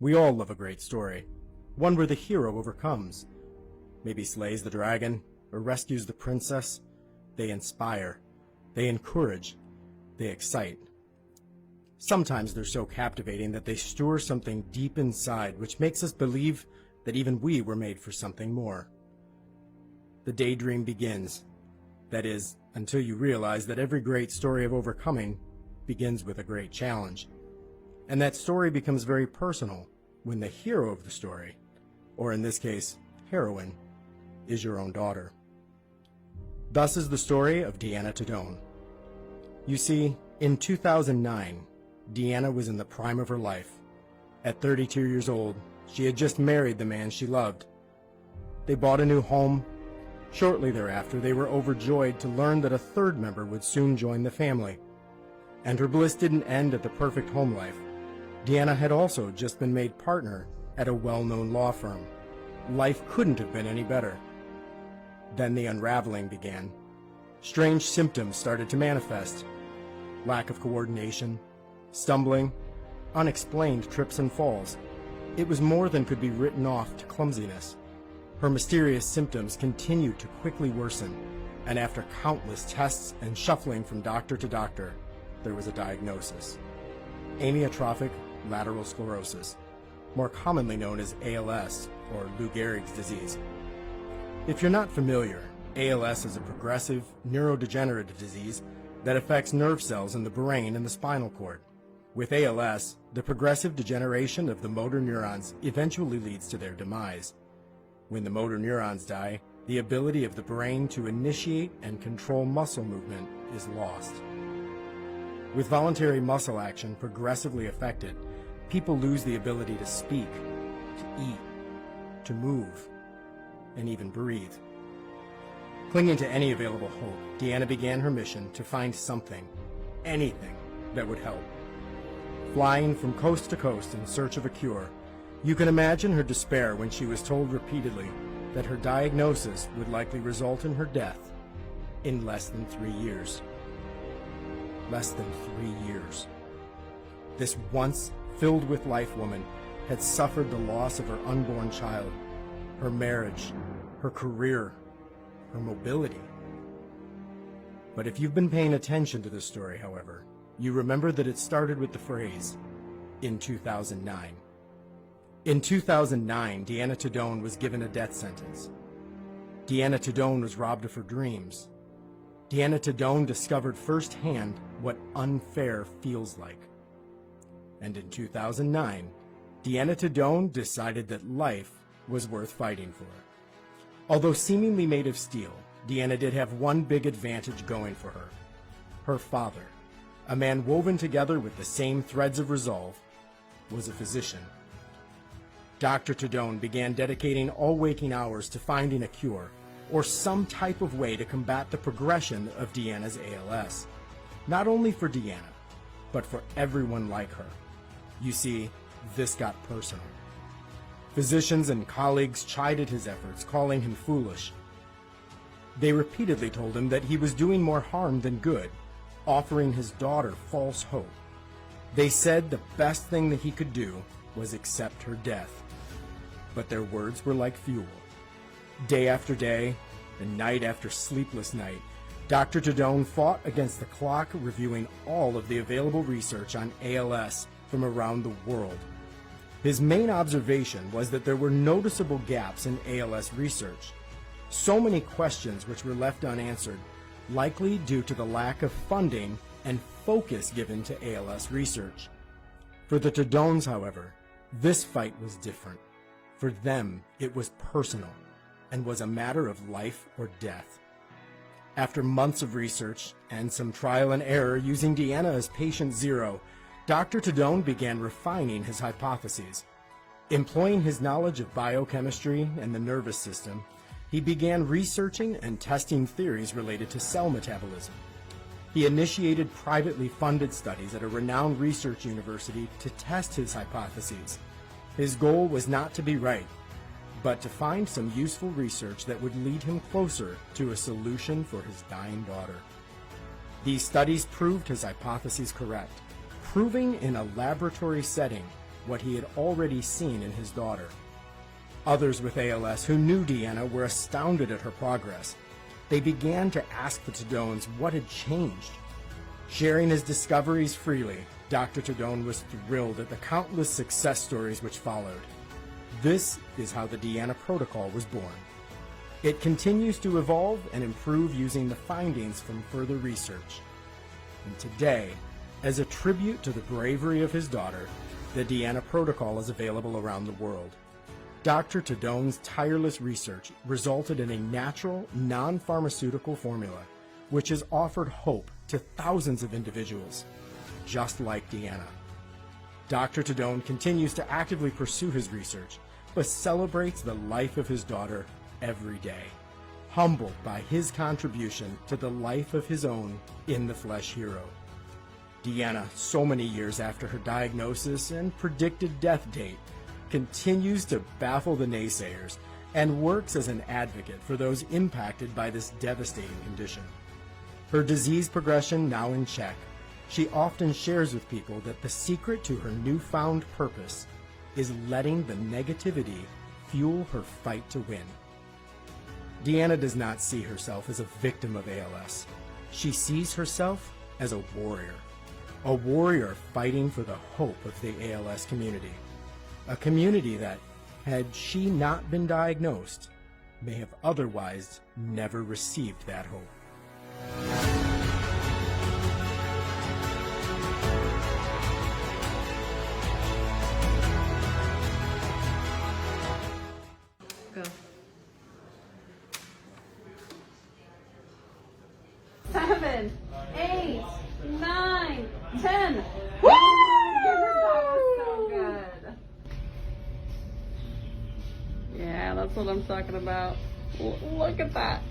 We all love a great story, one where the hero overcomes, maybe slays the dragon or rescues the princess. They inspire, they encourage, they excite. Sometimes they're so captivating that they stir something deep inside which makes us believe that even we were made for something more. The daydream begins. That is, until you realize that every great story of overcoming begins with a great challenge. And that story becomes very personal when the hero of the story, or in this case, heroine, is your own daughter. Thus is the story of Deanna Tadone. You see, in 2009, Deanna was in the prime of her life. At 32 years old, she had just married the man she loved. They bought a new home. Shortly thereafter, they were overjoyed to learn that a third member would soon join the family. And her bliss didn't end at the perfect home life. Deanna had also just been made partner at a well-known law firm. Life couldn't have been any better. Then the unraveling began. Strange symptoms started to manifest. Lack of coordination, stumbling, unexplained trips and falls. It was more than could be written off to clumsiness. Her mysterious symptoms continued to quickly worsen, and after countless tests and shuffling from doctor to doctor, there was a diagnosis. Amyotrophic Lateral Sclerosis, more commonly known as ALS, or Lou Gehrig's disease. If you're not familiar, ALS is a progressive, neurodegenerative disease that affects nerve cells in the brain and the spinal cord. With ALS, the progressive degeneration of the motor neurons eventually leads to their demise. When the motor neurons die, the ability of the brain to initiate and control muscle movement is lost. With voluntary muscle action progressively affected, people lose the ability to speak, to eat, to move, and even breathe. Clinging to any available hope, Deanna began her mission to find something, anything, that would help. Flying from coast to coast in search of a cure, you can imagine her despair when she was told repeatedly that her diagnosis would likely result in her death in less than 3 years. Less than 3 years. This once filled with life woman had suffered the loss of her unborn child, her marriage, her career, her mobility. But if you've been paying attention to this story, however, you remember that it started with the phrase, in 2009. In 2009, Deanna Tadone was given a death sentence. Deanna Tadone was robbed of her dreams. Deanna Tadone discovered firsthand what unfair feels like. And in 2009, Deanna Tadone decided that life was worth fighting for. Although seemingly made of steel, Deanna did have one big advantage going for her. Her father, a man woven together with the same threads of resolve, was a physician. Dr. Tadone began dedicating all waking hours to finding a cure, or some type of way to combat the progression of Deanna's ALS. Not only for Deanna, but for everyone like her. You see, this got personal. Physicians and colleagues chided his efforts, calling him foolish. They repeatedly told him that he was doing more harm than good, offering his daughter false hope. They said the best thing that he could do was accept her death. But their words were like fuel. Day after day, and night after sleepless night, Dr. Tadone fought against the clock, reviewing all of the available research on ALS from around the world. His main observation was that there were noticeable gaps in ALS research. So many questions which were left unanswered, likely due to the lack of funding and focus given to ALS research. For the Tadones, however, this fight was different. For them, it was personal and was a matter of life or death. After months of research and some trial and error using Deanna as patient zero, Dr. Tadone began refining his hypotheses. Employing his knowledge of biochemistry and the nervous system, he began researching and testing theories related to cell metabolism. He initiated privately funded studies at a renowned research university to test his hypotheses. His goal was not to be right, but to find some useful research that would lead him closer to a solution for his dying daughter. These studies proved his hypotheses correct, proving in a laboratory setting what he had already seen in his daughter. Others with ALS who knew Deanna were astounded at her progress. They began to ask the Tadones what had changed. Sharing his discoveries freely, Dr. Tadone was thrilled at the countless success stories which followed. This is how the Deanna Protocol was born. It continues to evolve and improve using the findings from further research. And today, as a tribute to the bravery of his daughter, the Deanna Protocol is available around the world. Dr. Tadone's tireless research resulted in a natural, non-pharmaceutical formula, which has offered hope to thousands of individuals, just like Deanna. Dr. Tadone continues to actively pursue his research, but celebrates the life of his daughter every day, humbled by his contribution to the life of his own in-the-flesh hero. Deanna, so many years after her diagnosis and predicted death date, continues to baffle the naysayers and works as an advocate for those impacted by this devastating condition. Her disease progression now in check, she often shares with people that the secret to her newfound purpose is letting the negativity fuel her fight to win. Deanna does not see herself as a victim of ALS. She sees herself as a warrior fighting for the hope of the ALS community. A community that, had she not been diagnosed, may have otherwise never received that hope. Go. 7, 8, 9, 10. Woo! That was so good. Yeah, that's what I'm talking about. Look at that.